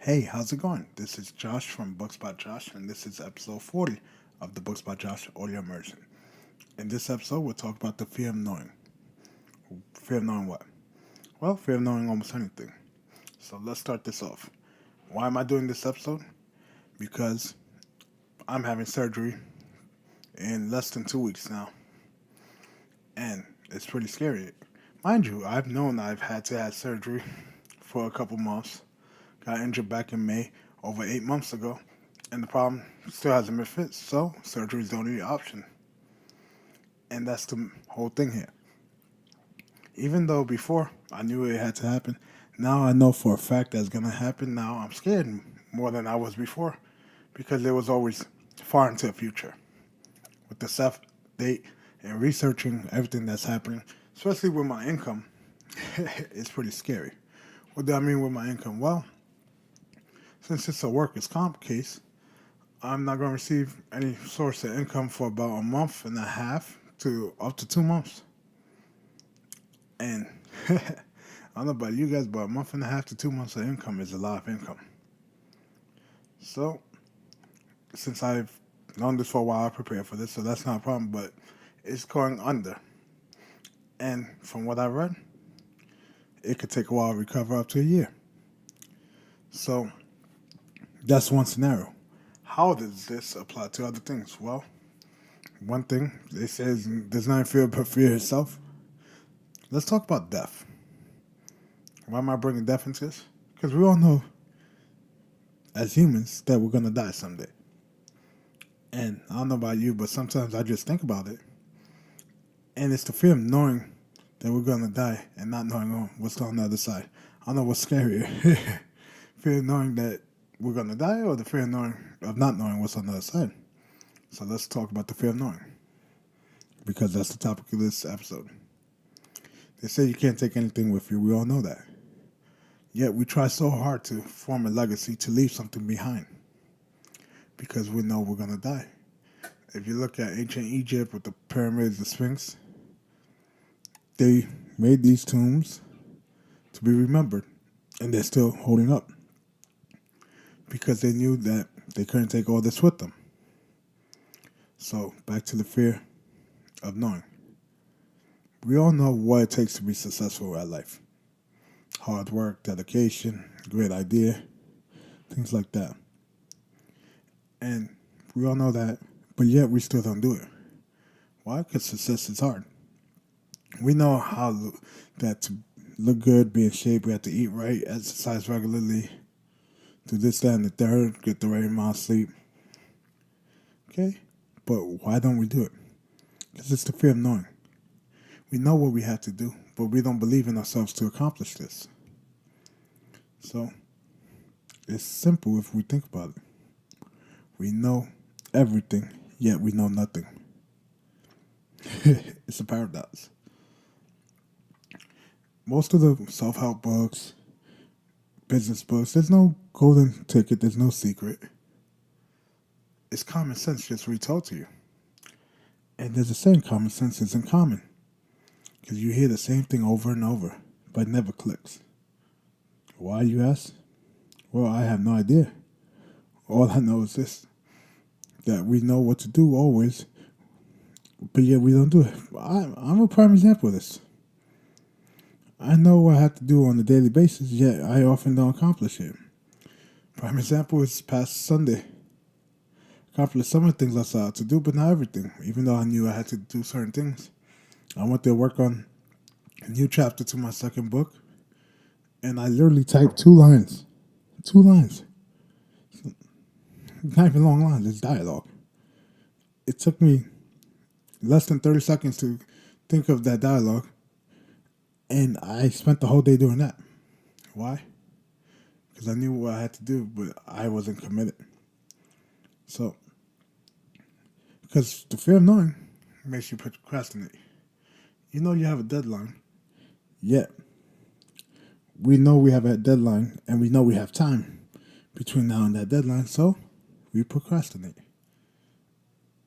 Hey, how's it going? This is Josh from Books by Josh, and this is episode 40 of the Books by Josh audio immersion. In this episode, we'll talk about the fear of knowing. Fear of knowing what? Well, fear of knowing almost anything. So let's start this off. Why am I doing this episode? Because I'm having surgery in less than 2 weeks now, and it's pretty scary. Mind you, I've known I've had to have surgery for a couple months. Got injured back in May, over 8 months ago, and the problem still hasn't been fixed. So surgery is the only option, and that's the whole thing here. Even though before I knew it had to happen, now I know for a fact that's gonna happen. Now I'm scared more than I was before because it was always far into the future. With the self date and researching everything that's happening, especially with my income, it's pretty scary. What do I mean with my income? Well, since it's a workers' comp case, I'm not going to receive any source of income for about a month and a half to up to 2 months. And I don't know about you guys, but a month and a half to 2 months of income is a lot of income. So, since I've known this for a while, I prepared for this, so that's not a problem, but it's going under. And from what I read, it could take a while to recover up to a year. So, that's one scenario. How does this apply to other things? Well, one thing they say is there's nothing fear but fear itself. Let's talk about death. Why am I bringing death into this? Because we all know, as humans, that we're gonna die someday. And I don't know about you, but sometimes I just think about it, and it's the fear of knowing that we're gonna die and not knowing what's on the other side. I don't know what's scarier: fear of knowing that we're gonna die, or the fear of not knowing what's on the other side. So let's talk about the fear of knowing, because that's the topic of this episode. They say you can't take anything with you. We all know that. Yet we try so hard to form a legacy, to leave something behind, because we know we're going to die. If you look at ancient Egypt with the pyramids, the Sphinx, they made these tombs to be remembered, and they're still holding up because they knew that they couldn't take all this with them. So back to the fear of knowing. We all know what it takes to be successful at life. Hard work, dedication, great idea, things like that. And we all know that, but yet we still don't do it. Why? Because success is hard. We know how that to look good, be in shape, we have to eat right, exercise regularly, do this, that, and the third, get the right amount of sleep. Okay? But why don't we do it? Because it's the fear of knowing. We know what we have to do, but we don't believe in ourselves to accomplish this. So, it's simple if we think about it. We know everything, yet we know nothing. It's a paradox. Most of the self-help books, business books, there's no golden ticket, there's no secret. It's common sense just retold to you. And there's a saying, common sense isn't common. Because you hear the same thing over and over, but it never clicks. Why, you ask? Well, I have no idea. All I know is this, that we know what to do always, but yet we don't do it. I'm a prime example of this. I know what I have to do on a daily basis, yet I often don't accomplish it. Prime example is past Sunday. Accomplished some of the things I set out to do, but not everything, even though I knew I had to do certain things. I went to work on a new chapter to my second book, and I literally typed 2 lines. 2 lines. Not even long lines, it's dialogue. It took me less than 30 seconds to think of that dialogue, and I spent the whole day doing that. Why? Because I knew what I had to do, but I wasn't committed. So, because the fear of knowing makes you procrastinate. You know you have a deadline, yet we know we have a deadline, and we know we have time between now and that deadline, so we procrastinate.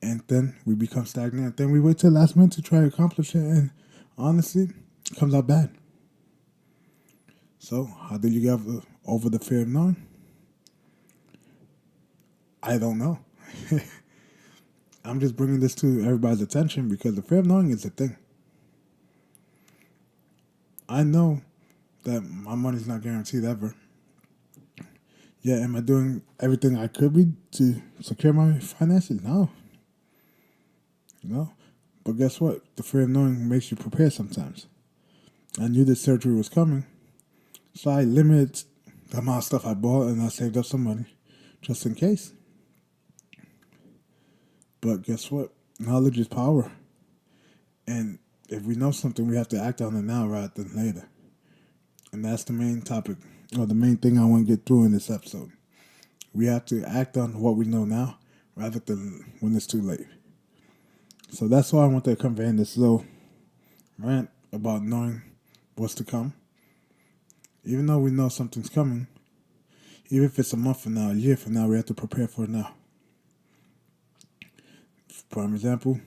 And then we become stagnant. Then we wait till the last minute to try to accomplish it, and honestly, it comes out bad. So, how did you get over the fear of knowing? I don't know. I'm just bringing this to everybody's attention because the fear of knowing is a thing. I know that my money's not guaranteed ever. Yeah, am I doing everything I could be to secure my finances? No. No. But guess what? The fear of knowing makes you prepare sometimes. I knew this surgery was coming, so I limited the amount of stuff I bought and I saved up some money just in case. But guess what? Knowledge is power. And if we know something, we have to act on it now rather than later. And that's the main topic, or the main thing I want to get through in this episode. We have to act on what we know now rather than when it's too late. So that's why I want to convey in this little rant about knowing what's to come. Even though we know something's coming, even if it's a month from now, a year from now, we have to prepare for it now. Prime example,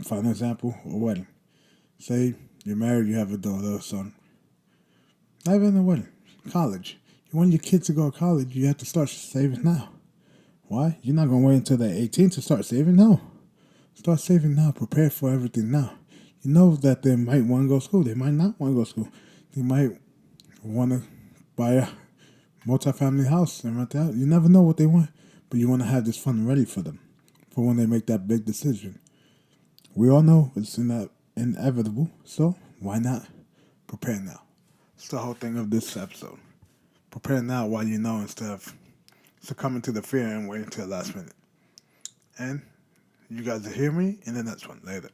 final example, a wedding. Say you're married, you have a daughter or son. Not even a wedding, college. You want your kids to go to college, you have to start saving now. Why? You're not going to wait until they're 18 to start saving? No. Start saving now. Prepare for everything now. You know that they might want to go to school. They might not want to go to school. They might want to buy a multi-family house and rent it out. You never know what they want, but you want to have this fund ready for them for when they make that big decision. We all know it's inevitable, so why not prepare now? It's the whole thing of this episode. Prepare now while you know instead of succumbing to the fear and waiting till the last minute. And you guys will hear me in the next one. Later.